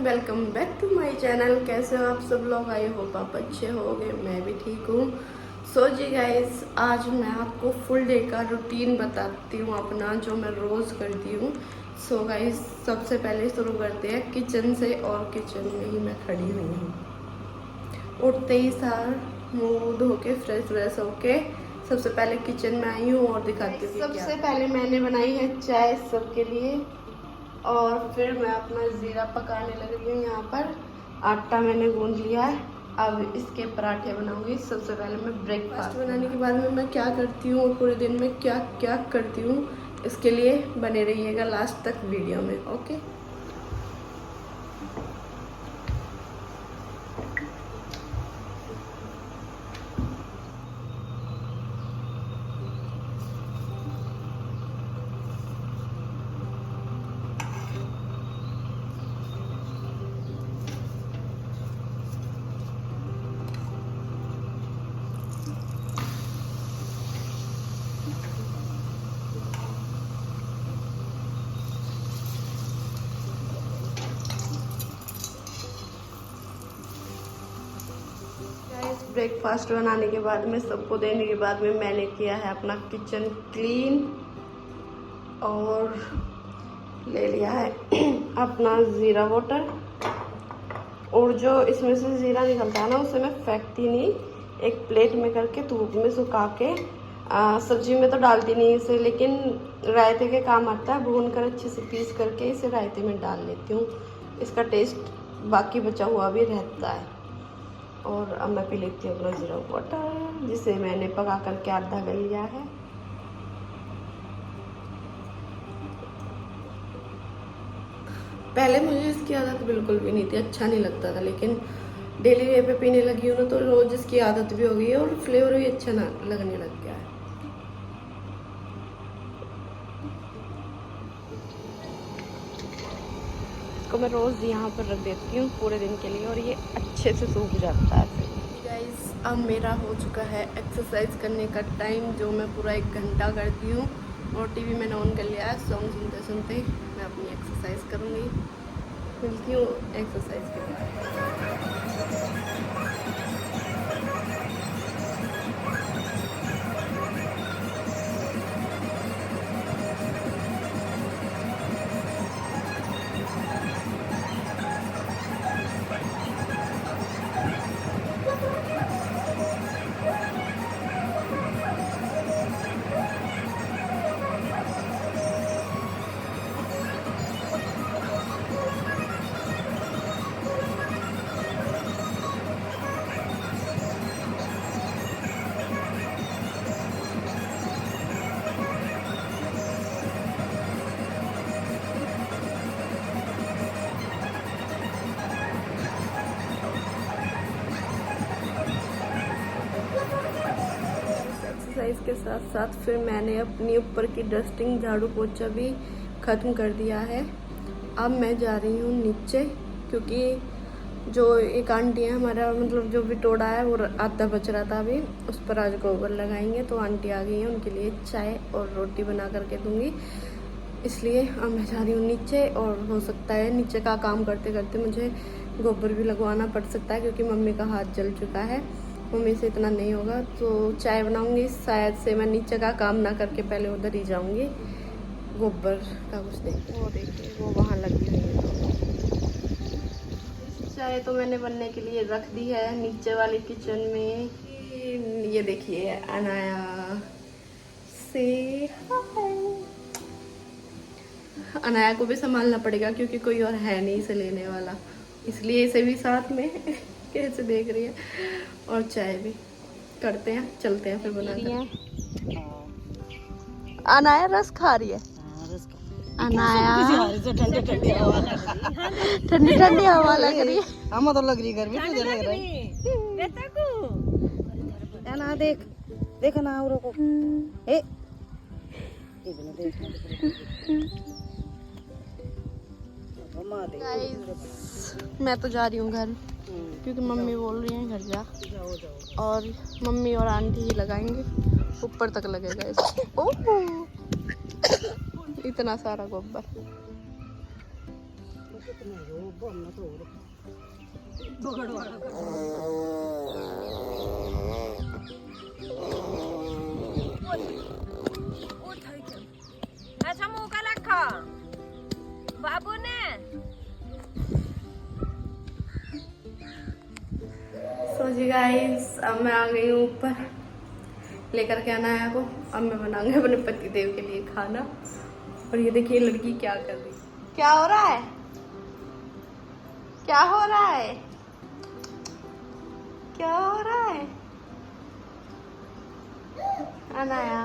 Welcome back to my channel. कैसे हो आप सब लोग? आई होप आप अच्छे होगे, मैं भी ठीक हूँ। सो जी गाइस, आज मैं आपको फुल डे का रूटीन बताती हूँ अपना, जो मैं रोज़ करती हूँ। सो गाइस, सबसे पहले शुरू करते हैं किचन से, और किचन में ही मैं खड़ी हुई हूँ। उठते ही सार मुँह धो के फ्रेश होके सबसे पहले किचन में आई हूँ और दिखाती हूँ। सबसे पहले मैंने बनाई है चाय सबके लिए, और फिर मैं अपना ज़ीरा पकाने लग रही हूँ। यहाँ पर आटा मैंने गूंद लिया है, अब इसके पराठे बनाऊंगी। सबसे पहले मैं ब्रेकफास्ट बनाने के बाद में मैं क्या करती हूँ और पूरे दिन में क्या क्या करती हूँ, इसके लिए बने रहिएगा लास्ट तक वीडियो में। ओके। ब्रेकफास्ट बनाने के बाद में, सबको देने के बाद में, मैंने किया है अपना किचन क्लीन और ले लिया है अपना ज़ीरा वाटर। और जो इसमें से ज़ीरा निकलता है ना, उसे मैं फेंकती नहीं, एक प्लेट में करके धूप में सुखा के, सब्जी में तो डालती नहीं इसे, लेकिन रायते के काम आता है। भून कर अच्छे से पीस करके इसे रायते में डाल लेती हूँ, इसका टेस्ट बाकी बचा हुआ भी रहता है। और अब मैं पी लेती हूँ अपना ज़ीरा वाटर, जिसे मैंने पका करके आधा कर लिया है। पहले मुझे इसकी आदत बिल्कुल भी नहीं थी, अच्छा नहीं लगता था, लेकिन डेली वे पे पीने लगी हूँ ना, तो रोज़ इसकी आदत भी हो गई है और फ्लेवर भी अच्छा ना लगने लग गया है। इसको मैं रोज़ यहाँ पर रख देती हूँ पूरे दिन के लिए, और ये अच्छे से सूख जाता है। गाइस, अब मेरा हो चुका है एक्सरसाइज करने का टाइम, जो मैं पूरा 1 घंटा करती हूँ। और टीवी मैंने ऑन कर लिया है, सॉन्ग सुनते सुनते मैं अपनी एक्सरसाइज करूँगी। मिलती हूँ एक्सरसाइज के लिए। एक्सरसाइज के साथ साथ फिर मैंने अपनी ऊपर की डस्टिंग, झाड़ू पोछा भी ख़त्म कर दिया है। अब मैं जा रही हूँ नीचे, क्योंकि जो एक आंटी है हमारा, मतलब जो बिटोड़ा है वो आधा बच रहा था अभी, उस पर आज गोबर लगाएंगे। तो आंटी आ गई है, उनके लिए चाय और रोटी बना करके दूंगी, इसलिए अब मैं जा रही हूँ नीचे। और हो सकता है नीचे का काम करते करते मुझे गोबर भी लगवाना पड़ सकता है, क्योंकि मम्मी का हाथ जल चुका है। मम्मी से इतना नहीं होगा, तो चाय बनाऊंगी। शायद से मैं नीचे का काम ना करके पहले उधर ही जाऊंगी गोबर का कुछ देख। वो देखिए, वो वहाँ लगी हुई है। चाय तो मैंने बनने के लिए रख दी है नीचे वाली किचन में। ये देखिए, अनाया से अनाया को भी संभालना पड़ेगा, क्योंकि कोई और है नहीं इसे लेने वाला, इसलिए इसे भी साथ में कैसे देख रही है। और चाय भी करते हैं, चलते हैं फिर बना कर। अनाया रस खा रही है। अनाया ठंडी ठंडी हवा लग रही है। हमें तो लग रही गर्मी, तुझे लग रहा है ना। देख देख ना, और को ए मैं तो जा रही हूँ घर, क्योंकि मम्मी बोल रही हैं घर जा। और मम्मी और आंटी ही लगाएंगे, ऊपर तक लगेगा इसको। ओह, इतना सारा गोबर। ऐसा मुंह का रखा बाबू ने। सो जी गाइस, अब मैं आ गई हूँ ऊपर लेकर के आना है को। अब मैं बनाऊंगी अपने पति देव के लिए खाना। और ये देखिए लड़की क्या कर रही है। क्या हो रहा है? क्या हो रहा है? क्या हो रहा है? अनाया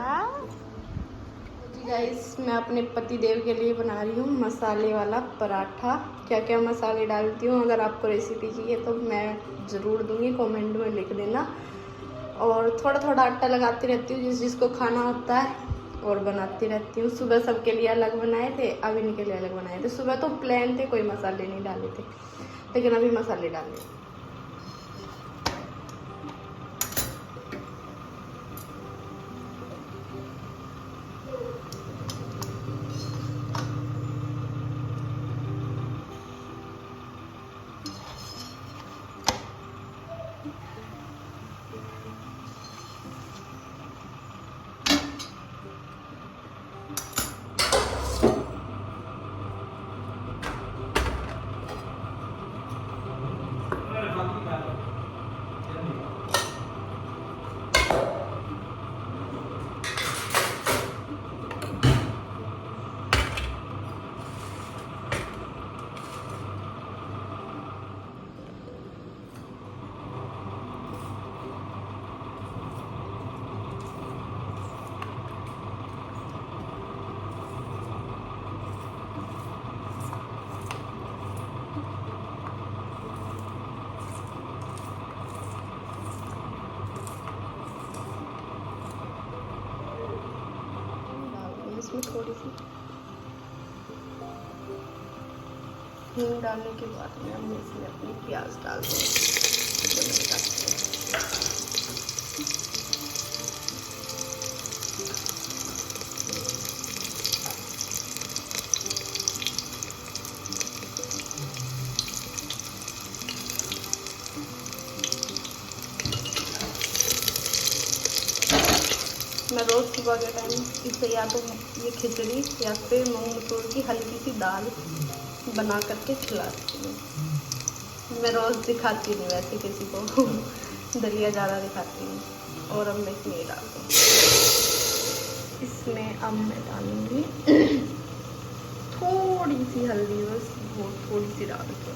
जी गाइस, मैं अपने पति देव के लिए बना रही हूँ मसाले वाला पराठा। क्या क्या मसाले डालती हूँ, अगर आपको रेसिपी चाहिए तो मैं ज़रूर दूंगी, कमेंट में लिख देना। और थोड़ा थोड़ा आटा लगाती रहती हूँ जिसको खाना होता है, और बनाती रहती हूँ। सुबह सबके लिए अलग बनाए थे, अब इनके लिए अलग बनाए थे। सुबह तो प्लेन थे, कोई मसाले नहीं डाले थे, लेकिन अभी मसाले डाले। इसमें थोड़ी सी हींग डालने के बाद में हम इसमें अपनी प्याज डाल देंगे। मैं रोज़ सुबह के टाइम इसे या तो ये खिचड़ी या फिर मूंग मसूर की हल्की सी दाल बना करके खिलाती हूँ। मैं रोज़ दिखाती नहीं वैसे किसी को दलिया ज़्यादा दिखाती हूँ। और अब मैं इसमें डालती हूँ, इसमें अब मैं डालूँगी थोड़ी सी हल्दी, बस वो थोड़ी सी डाल के,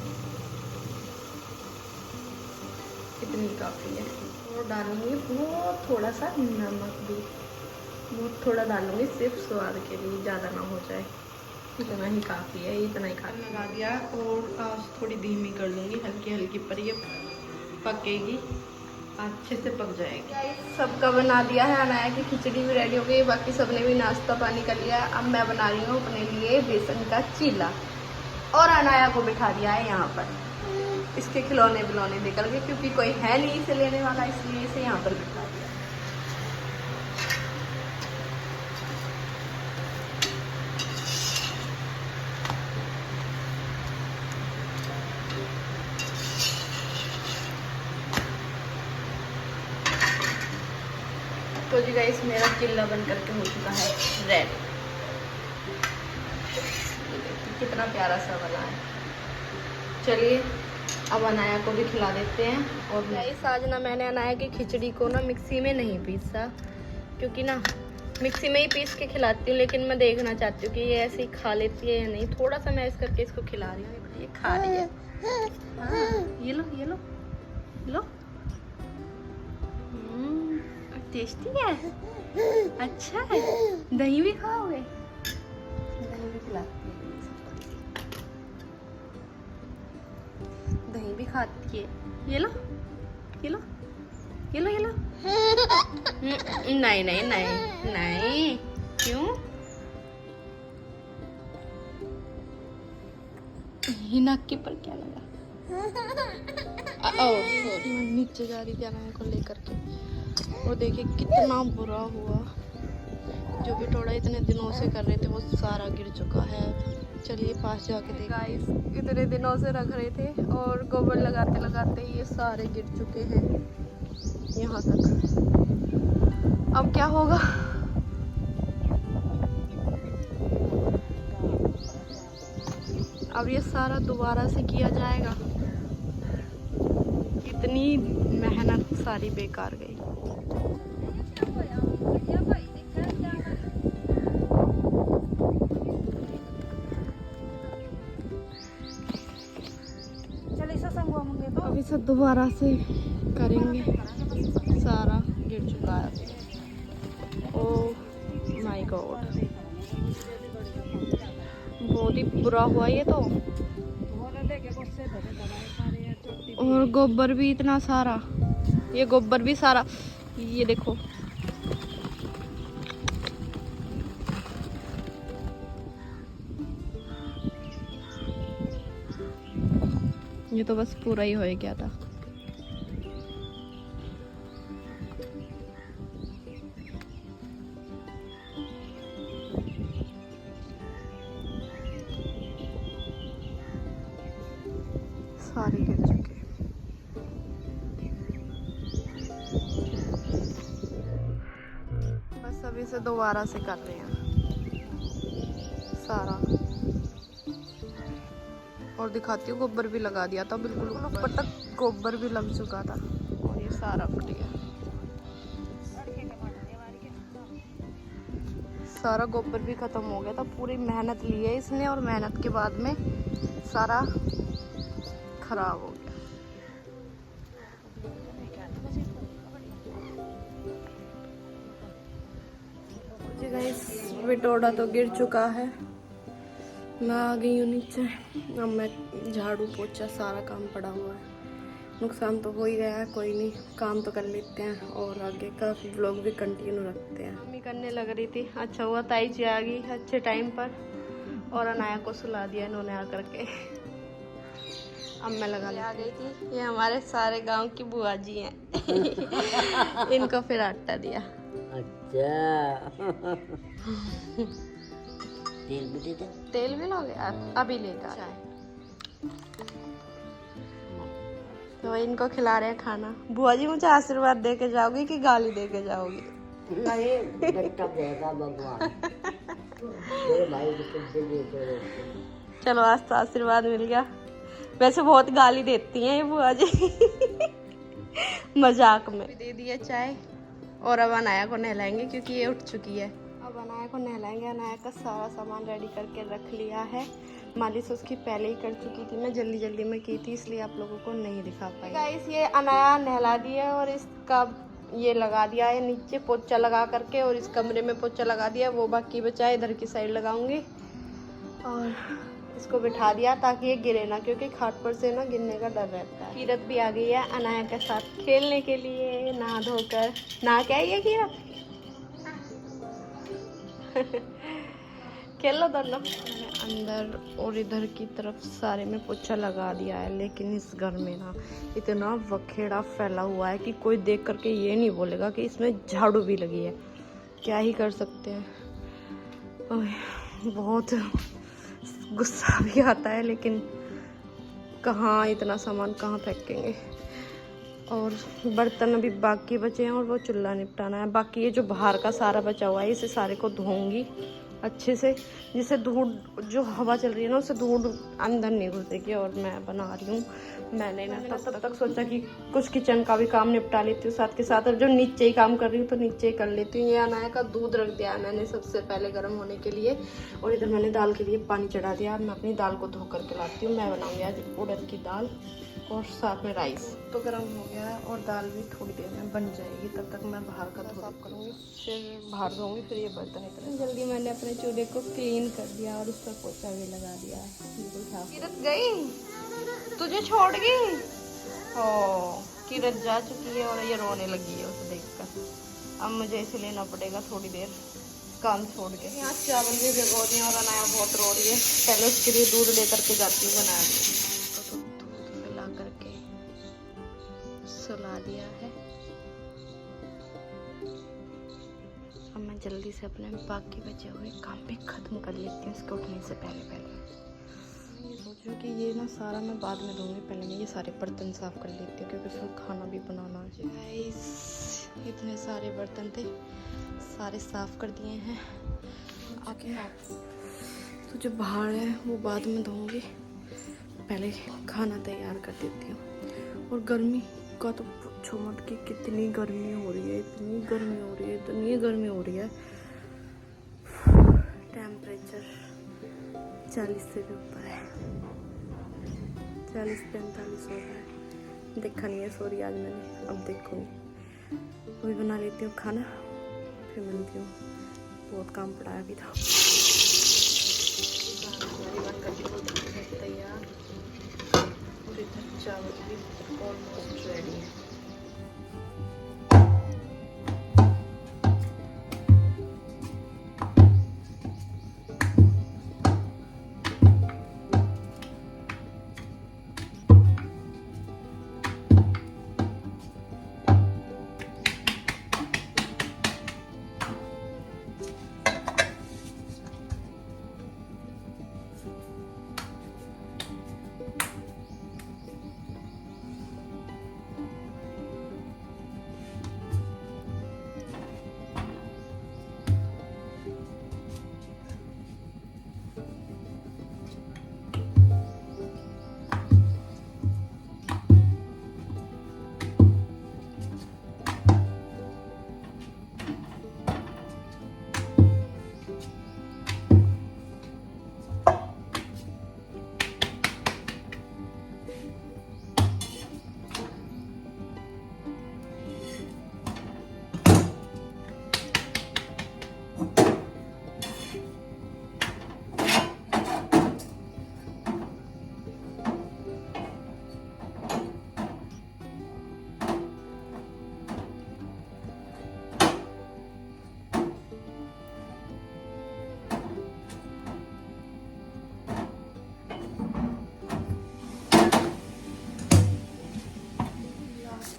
इतनी काफ़ी है। और डालूँगी वो थोड़ा सा नमक भी, वो थोड़ा डालूँगी सिर्फ स्वाद के लिए, ज़्यादा ना हो जाए। इतना ही काफ़ी है, इतना ही काफ़ी लगा दिया। और आज थोड़ी धीमी कर लूँगी, हल्की हल्की, पर ये पकेगी, अच्छे से पक जाएगी। सबका बना दिया है, अनाया की खिचड़ी भी रेडी हो गई, बाकी सबने भी नाश्ता पानी कर लिया। अब मैं बना रही हूँ अपने लिए बेसन का चीला, और अनाया को बिठा दिया है यहाँ पर। इसके खिलौने बिलौने निकल गए, क्योंकि कोई है नहीं इसे लेने वाला, इसलिए इसे यहाँ पर बिठा दिया। तो जी गाइस, मेरा चिल्ला बन करके हो चुका है रेड। कितना प्यारा सा बना है। चलिए अब अनाया को भी खिला देते हैं। और गाइस, आज ना मैंने अनाया की खिचड़ी को ना मिक्सी में नहीं पीसा, क्योंकि ना मिक्सी में ही पीस के खिलाती हूँ, लेकिन मैं देखना चाहती हूँ कि ये ऐसे ही खा लेती है या नहीं। थोड़ा सा मैश करके इसको खिला रही हूँ, ये खा रही है। हाँ, ये लो ये लो लो। टेस्टी है, अच्छा है। दही भी खाओगे? दही भी खिलाती है, दही भी खाती है। ये लो ये लो ये लो ये लो। नहीं नहीं नहीं नहीं, क्यों? ये नाक के पर क्या लगा? सॉरी, मैं नीचे जा रही थी अनाया को लेकर के। और देखिए कितना बुरा हुआ, जो भी थोड़ा इतने दिनों से कर रहे थे वो सारा गिर चुका है। चलिए पास जाके देखिए। गाइस इतने दिनों से रख रहे थे और गोबर लगाते लगाते ये सारे गिर चुके हैं यहाँ तक। अब क्या होगा? अब ये सारा दोबारा से किया जाएगा। इतनी मेहनत सारी बेकार गई। अब इसे दोबारा से करेंगे। सारा गिर चुका है। ओह माय गॉड, बहुत ही बुरा हुआ ये तो। और गोबर भी इतना सारा, ये गोबर भी सारा, ये देखो। ये तो बस पूरा ही हो गया था। सारे गिर चुके। बस अभी से दोबारा से कर रहे हैं सारा। और दिखाती हूँ, गोबर भी लगा दिया था, बिल्कुल ऊपर तक गोबर भी लग चुका था और ये सारा फट गया। सारा गोबर भी खत्म हो गया था। पूरी मेहनत ली है इसने और मेहनत के बाद में सारा खराब हो गया। जी गाइस विटोड़ा तो गिर चुका है। मैं आ गई हूँ नीचे। अब मैं झाड़ू पोछा सारा काम पड़ा हुआ है। नुकसान तो हो ही गया है, कोई नहीं, काम तो कर लेते हैं और आगे का व्लॉग भी कंटिन्यू रखते हैं। मम्मी करने लग रही थी। अच्छा हुआ ताई जी आ गई अच्छे टाइम पर और अनाया को सुला दिया इन्होंने आकर के। अब मैं लगा आ गई थी। ये हमारे सारे गांव की बुआ जी हैं। इनको फिर आटा दिया। अच्छा तेल भी दे दे। तेल भी लोगे? अभी लेकर चाय। तो इनको खिला रहे हैं खाना। बुआ जी मुझे आशीर्वाद दे के जाओगी कि गाली दे के जाओगी? नहीं, डंडा देगा भगवान। मेरे भाई को कुछ दे दे। चलो आज तो आशीर्वाद मिल गया। वैसे बहुत गाली देती हैं ये बुआ जी। मजाक में। दे दिया चाय और अब अनाया को नहलाएंगे क्योंकि ये उठ चुकी है। अब अनाया को नहलाएंगे। अनाया का सारा सामान रेडी करके रख लिया है। मालिश उसकी पहले ही कर चुकी थी, मैं जल्दी जल्दी में की थी इसलिए आप लोगों को नहीं दिखा पाई। गाइस ये अनाया नहला दिया है और इसका ये लगा दिया है नीचे पोछा लगा करके और इस कमरे में पोछा लगा दिया। वो बाकी बचा है, इधर की साइड लगाऊंगी और इसको बिठा दिया ताकि ये गिरे ना, क्योंकि खाट पर से ना गिरने का डर रहता है। कीरत भी आ गई है अनाया के साथ खेलने के लिए नहा धोकर। नहा क्या है कीरत? खेल लो दोनों। मैंने अंदर और इधर की तरफ सारे में पोछा लगा दिया है, लेकिन इस घर में ना इतना वखेड़ा फैला हुआ है कि कोई देख करके ये नहीं बोलेगा कि इसमें झाड़ू भी लगी है। क्या ही कर सकते हैं। बहुत गुस्सा भी आता है, लेकिन कहाँ इतना सामान कहाँ फेंकेंगे। और बर्तन अभी बाकी बचे हैं और वो चूल्हा निपटाना है। बाकी ये जो बाहर का सारा बचा हुआ है इसे सारे को धोऊंगी अच्छे से, जिससे धूल जो हवा चल रही है ना उससे धूल अंदर नहीं घुसेगी। और मैं बना रही हूँ, मैंने ना तब तक सोचा कि कुछ किचन का भी काम निपटा लेती हूँ साथ के साथ। और जो नीचे ही काम कर रही हूँ तो नीचे ही कर लेती हूँ। ये अनाया का दूध रख दिया है मैंने सबसे पहले गर्म होने के लिए और इधर मैंने दाल के लिए पानी चढ़ा दिया। मैं अपनी दाल को धो करके लाती हूँ। मैं बनाऊँगी आज उड़द की दाल और साथ में राइस। तो गर्म हो गया है और दाल भी थोड़ी देर में बन जाएगी। तब तक मैं बाहर का साफ करूँगी, फिर बाहर धोऊंगी, फिर ये बर्तन इतने जल्दी मैंने अपने चूल्हे को क्लीन कर दिया और उस पर पोछा भी लगा दिया है बिल्कुल साफ। कीरत गई तुझे छोड़ गई? ओ कीरत जा चुकी है और ये रोने लगी है उसे देखकर। अब मुझे इसे लेना पड़ेगा थोड़ी देर काम छोड़ के। यहाँ चावल भी भिगो दिए और अनाया बहुत रो रही है। पहले उसके लिए दूध लेकर के जाती हूँ बना दी। करके सुला दिया है। अब अब मैं जल्दी से अपने बाकी बचे हुए काम भी ख़त्म कर लेती हूँ इसके उठने से पहले। ये सोचो कि ये ना सारा मैं बाद में धोऊंगी, पहले मैं ये सारे बर्तन साफ़ कर लेती हूँ क्योंकि फिर खाना भी बनाना है। गाइस इतने सारे बर्तन थे, सारे साफ़ कर दिए हैं। अब तो जो बाहर है वो बाद में धोऊंगी, पहले खाना तैयार कर देती हूँ। और गर्मी का तो पूछो मत कि कितनी गर्मी हो रही है, इतनी गर्मी हो रही है, इतनी गर्मी हो रही है। टेम्परेचर 40 से भी ऊपर है, 40-45 हो रहा है। देखा नहीं है सॉरी आज मैंने, अब देखूँगी। वही बना लेती हूँ खाना, फिर मिलती हूँ। बहुत काम पड़ा है अभी था। तैयार और इधर चावल भी ऑलमोस्ट रेडी है।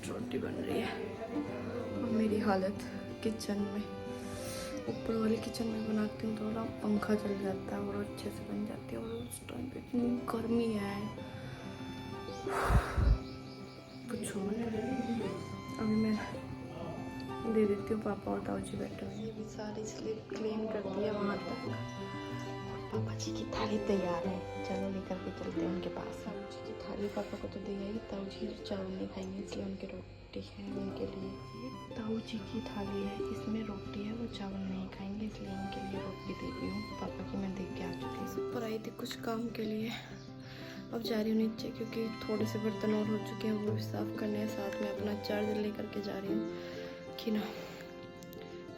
रोटी बन रही है और मेरी हालत किचन में, ऊपर वाले किचन में बनाती हूँ थोड़ा पंखा चल जाता है और अच्छे से बन जाती है। और उस टाइम पे इतनी गर्मी है कुछ अभी मैं दे देती हूँ। पापा और ताऊ जी बैठे हुए हैं, सारी स्लिप क्लीन कर दिया वहाँ तक। पापा जी की थाली तैयार है, चलो लेकर के चलते हैं उनके पास। ताऊ जी की थाली पापा को तो दे आई, ताऊ जी चावल नहीं खाएंगे इसलिए उनकी रोटी है उनके लिए। ताऊ जी की थाली है, इसमें रोटी है, वो चावल नहीं खाएंगे इसलिए उनके लिए रोटी दे दी हूँ। पापा की मैं देख के आ चुकी हूँ। ऊपर आई थी कुछ काम के लिए, अब जा रही हूँ नीचे क्योंकि थोड़े से बर्तन और हो चुके हैं, वो भी साफ़ करने हैं। साथ में अपना चार्जर लेकर के जा रही हूँ कि ना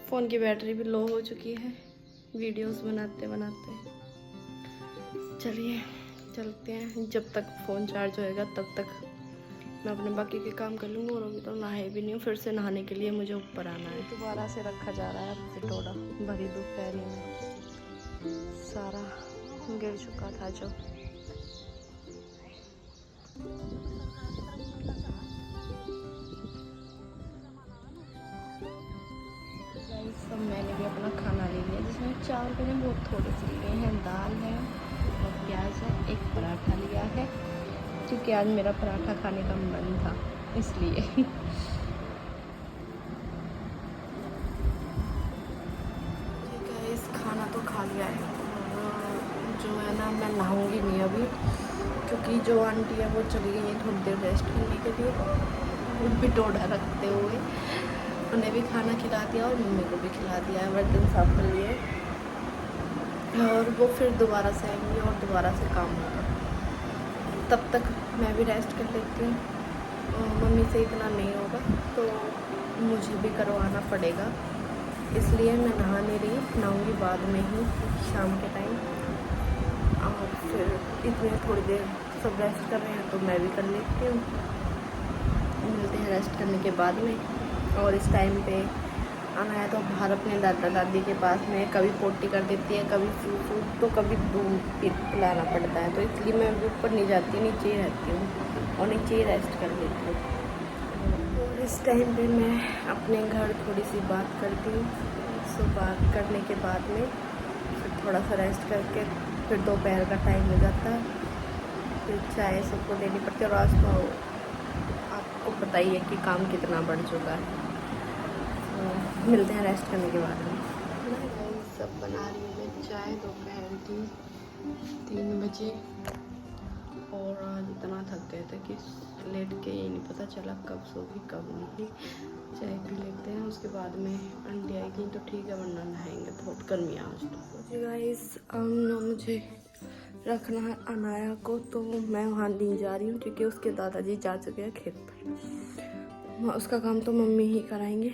फ़ोन की बैटरी भी लो हो चुकी है वीडियोस बनाते बनाते। चलिए चलते हैं, जब तक फ़ोन चार्ज होएगा तब तक मैं अपने बाकी के काम कर लूँगी। और अभी तो नहाए भी नहीं हूँ, फिर से नहाने के लिए मुझे ऊपर आना है। दोबारा से रखा जा रहा है पिटोड़ा, भरी दोपहर में सारा गिर चुका था जो। सब मैंने भी अपना खाना ले लिया, जिसमें चावल मैंने बहुत थोड़े से लिए हैं, दाल है और प्याज है, एक पराठा लिया है क्योंकि आज मेरा पराठा खाने का मन था इसलिए। इस खाना तो खा लिया है, जो है ना मैं नहाऊंगी नहीं अभी क्योंकि जो आंटी है वो चली गई है थोड़ी देर रेस्ट करने के लिए। पिटोड़ा रखते हुए उन्हें भी खाना खिला दिया और मम्मी को भी खिला दिया है, बर्तन साफ कर लिए और वो फिर दोबारा से आएंगी और दोबारा से काम होगा। तब तक मैं भी रेस्ट कर लेती हूँ। मम्मी से इतना नहीं होगा तो मुझे भी करवाना पड़ेगा, इसलिए मैं नहा नहीं रही, नहाऊंगी बाद में ही शाम के टाइम। और फिर इतने थोड़ी देर सब रेस्ट कर रहे हैं तो मैं भी कर लेती हूँ। मिलते हैं रेस्ट करने के बाद में। और इस टाइम पे आना है तो बाहर अपने दादा दादी के पास में, कभी पोटी कर देती है, कभी सूप तो कभी दूध पिलाना पड़ता है, तो इसलिए मैं ऊपर नहीं जाती, नीचे ही रहती हूँ और नीचे ही रेस्ट कर लेती हूँ। और इस टाइम पे मैं अपने घर थोड़ी सी बात करती हूँ, सुबह करने के बाद में फिर थोड़ा सा रेस्ट करके फिर दोपहर का टाइम हो जाता है, फिर चाय सबको देनी पड़ती है। और आज तो आपको पता ही है कि काम कितना बढ़ चुका है। तो मिलते हैं रेस्ट करने के बाद में। सब बना रही हूँ मैं चाय दोपहर की 3 बजे। और आज इतना थक गए थे कि लेट के ही नहीं पता चला कब सो गई कब नहीं। चाय पी लेते हैं, उसके बाद में आंटी आएगी तो ठीक है, वरना नहाएंगे। बहुत गर्मी है आज तो। गाइस मुझे रखना है अनाया को, तो मैं वहाँ नहीं जा रही हूँ क्योंकि उसके दादाजी जा चुके हैं खेत पर। उसका काम तो मम्मी ही कराएंगे।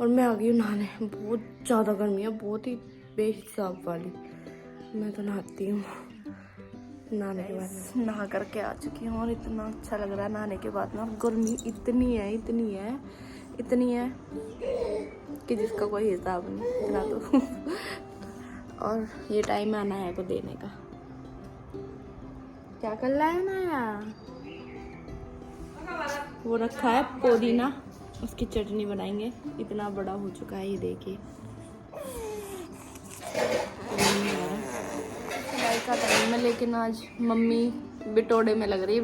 और मैं आ गई हूँ नहाने। बहुत ज़्यादा गर्मी है, बहुत ही बेहिसाब वाली। मैं तो नहाती हूँ नहाने के बाद। नहा करके आ चुकी हूँ और इतना अच्छा लग रहा है नहाने के बाद ना। गर्मी इतनी है कि जिसका कोई हिसाब नहीं, इतना तो। और ये टाइम है अनाया को देने का। क्या कर रहा है अनाया? वो रखा है पुदीना, उसकी चटनी बनाएंगे। इतना बड़ा हो चुका है ये, देखिए। सफाई का टाइम है, लेकिन आज मम्मी बिटोड़े में लग रही है।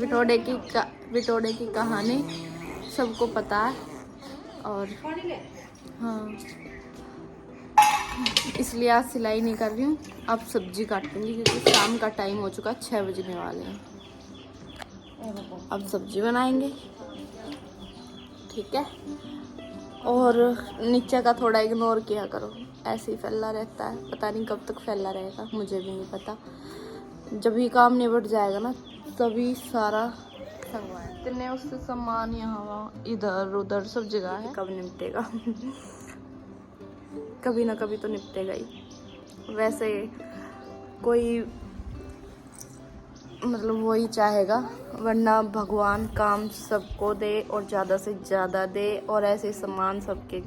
बिटोड़े की कहानी सबको पता है। और हाँ, इसलिए आज सिलाई नहीं कर रही हूँ, अब सब्जी काटूंगी क्योंकि शाम का टाइम हो चुका है, 6 बजने वाले हैं। अब सब्जी बनाएंगे, ठीक है। और नीचे का थोड़ा इग्नोर किया करो, ऐसे ही फैला रहता है। पता नहीं कब तक फैला रहेगा, मुझे भी नहीं पता। जब भी काम निबट जाएगा ना तभी सारा संगवाए। इतने उससे सामान यहाँ इधर उधर सब जगह है, कब निपटेगा? कभी ना कभी तो निपटेगा ही। वैसे कोई मतलब वही चाहेगा, वरना भगवान काम सबको दे और ज़्यादा से ज़्यादा दे। और ऐसे सामान सबके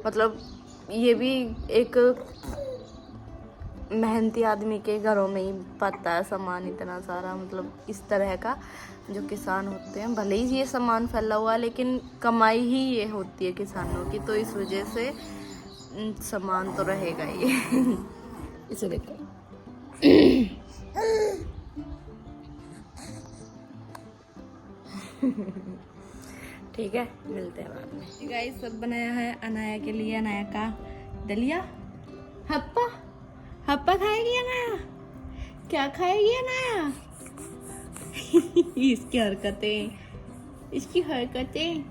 मतलब ये भी एक मेहनती आदमी के घरों में ही पता है सामान इतना सारा, मतलब इस तरह का जो किसान होते हैं। भले ही ये सामान फैला हुआ, लेकिन कमाई ही ये होती है किसानों की, तो इस वजह से सामान तो रहेगा ही। इसे देखो। ठीक है, मिलते हैं बाद में। गाइस सब बनाया है अनाया के लिए। अनाया का दलिया। हप्पा खाएगी अनाया? क्या खाएगी अनाया? इसकी हरकतें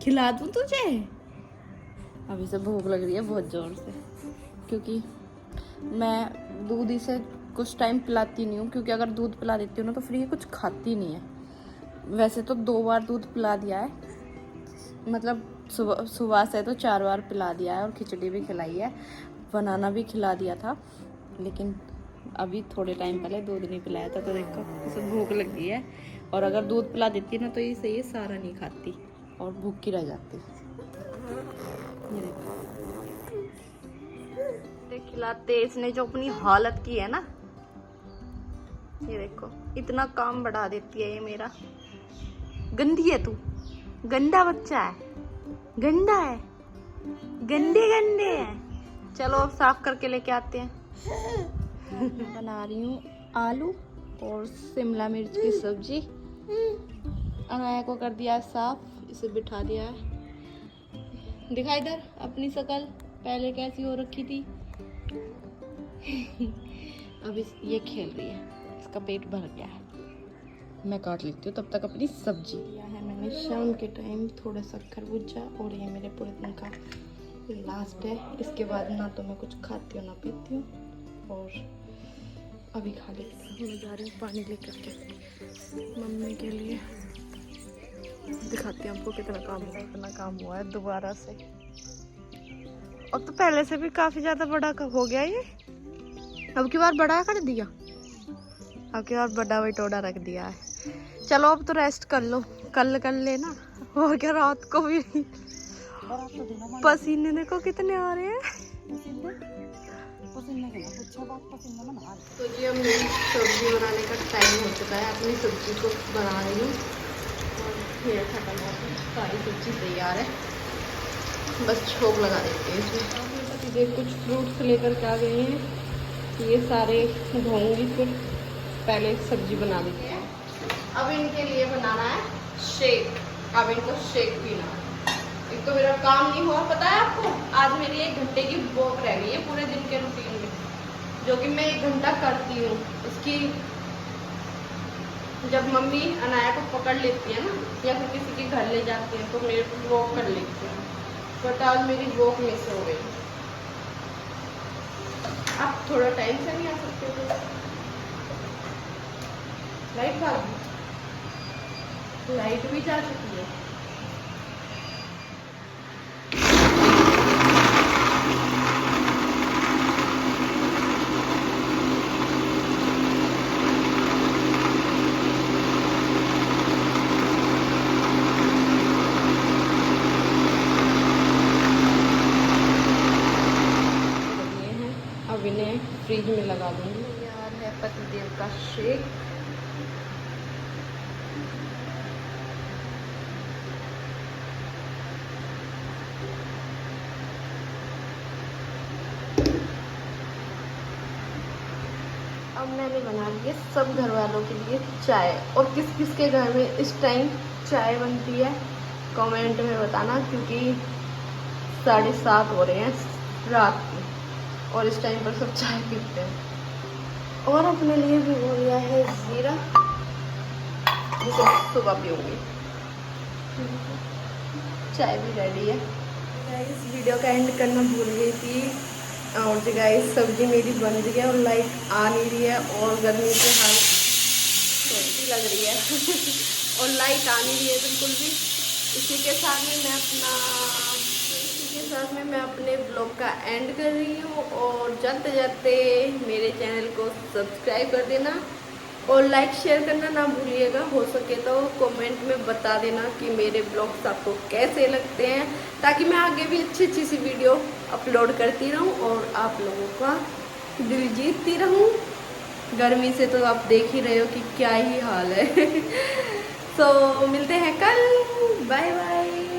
खिला दूं तुझे? अभी से भूख लग रही है बहुत जोर से, क्योंकि मैं दूध इसे कुछ टाइम पिलाती नहीं हूँ, क्योंकि अगर दूध पिला देती हूँ ना तो फिर ये कुछ खाती नहीं है। वैसे तो 2 बार दूध पिला दिया है, मतलब सुबह से तो 4 बार पिला दिया है, और खिचड़ी भी खिलाई है, बनाना भी खिला दिया था। लेकिन अभी थोड़े टाइम पहले दूध नहीं पिलाया था, तो देखो इसे भूख लग गई है। और अगर दूध पिला देती है ना तो ये सारा नहीं खाती और भूखी रह जाती। ये देखो खिलाते इसने जो अपनी हालत की है ना, ये देखो इतना काम बढ़ा देती है ये मेरा। गंदी है तू, गंदा बच्चा है, गंदा है, गंदे है। चलो अब साफ करके लेके आते हैं। बना रही हूँ आलू और शिमला मिर्च की सब्जी। अनाया को कर दिया है साफ, इसे बिठा दिया है। दिखा इधर अपनी शकल पहले कैसी हो रखी थी। अब ये खेल रही है, इसका पेट भर गया है। मैं काट लेती हूँ तब तक अपनी सब्जी। लिया है मैंने शाम के टाइम थोड़ा सा खरबूजा, और ये मेरे पूरे दिन का लास्ट है। इसके बाद ना तो मैं कुछ खाती हूँ ना पीती हूँ, और अभी खा लेती हूँ। मैं जा रही हूँ पानी लेकर के मम्मी के लिए। दिखाती हूँ आपको कितना काम हुआ है दोबारा से। और तो पहले से भी काफ़ी ज़्यादा बड़ा हो गया ये। अब की बार बड़ा कर दिया, अब की बार बड़ा बिटोड़ा रख दिया है। चलो अब तो रेस्ट कर लो, कल कर लेना। हो गया रात को भी। पसीने देखो कितने आ रहे हैं। तो जी अब मेरी सब्जी बनाने का टाइम हो चुका है। अपनी सब्जी को बना रही हूँ और ये खत्म हो गई, सारी सब्जी तैयार है। बस छोंक लगा देते हैं इसमें। ये कुछ फ्रूट्स लेकर के आ गए हैं, ये सारे धोऊंगी, फिर पहले सब्जी बना देते हैं। अब इनके लिए बनाना है शेक। अब इनको शेक पीना है। एक तो मेरा काम नहीं हुआ, पता है आपको, आज मेरी 1 घंटे की वॉक रह गई है पूरे दिन के रूटीन में, जो कि मैं 1 घंटा करती हूँ। उसकी जब मम्मी अनाया को पकड़ लेती है ना, या फिर किसी के घर ले जाती है, तो मेरे को वॉक कर लेती है, बट आज मेरी वॉक मिस हो गई। आप थोड़ा टाइम से नहीं आ सकते थे? लाइट भाग गई, लाइट भी जा चुकी है। अब इन्हें फ्रिज में लगा दूंगी। यार है पतिदेव का शेक। अब मैंने बना ली सब घर वालों के लिए चाय। और किस किस के घर में इस टाइम चाय बनती है कमेंट में बताना, क्योंकि 7:30 हो रहे हैं रात के और इस टाइम पर सब चाय पीते हैं। और अपने लिए भी हो गया है जीरा, जिसे सुबह पीऊँगी। चाय भी रेडी है। इस वीडियो का एंड करना भूल गई थी। और गाइस सब्जी मेरी बन रही है और लाइट आ नहीं रही है, और गर्मी से हाल छोटी लग रही है और लाइट आ नहीं रही है बिल्कुल भी। इसी के साथ में मैं अपने ब्लॉग का एंड कर रही हूँ। और जाते जाते मेरे चैनल को सब्सक्राइब कर देना और लाइक शेयर करना ना भूलिएगा। हो सके तो कमेंट में बता देना कि मेरे ब्लॉग्स आपको कैसे लगते हैं, ताकि मैं आगे भी अच्छी अच्छी सी वीडियो अपलोड करती रहूं और आप लोगों का दिल जीतती रहूं। गर्मी से तो आप देख ही रहे हो कि क्या ही हाल है। तो मिलते हैं कल, बाय बाय।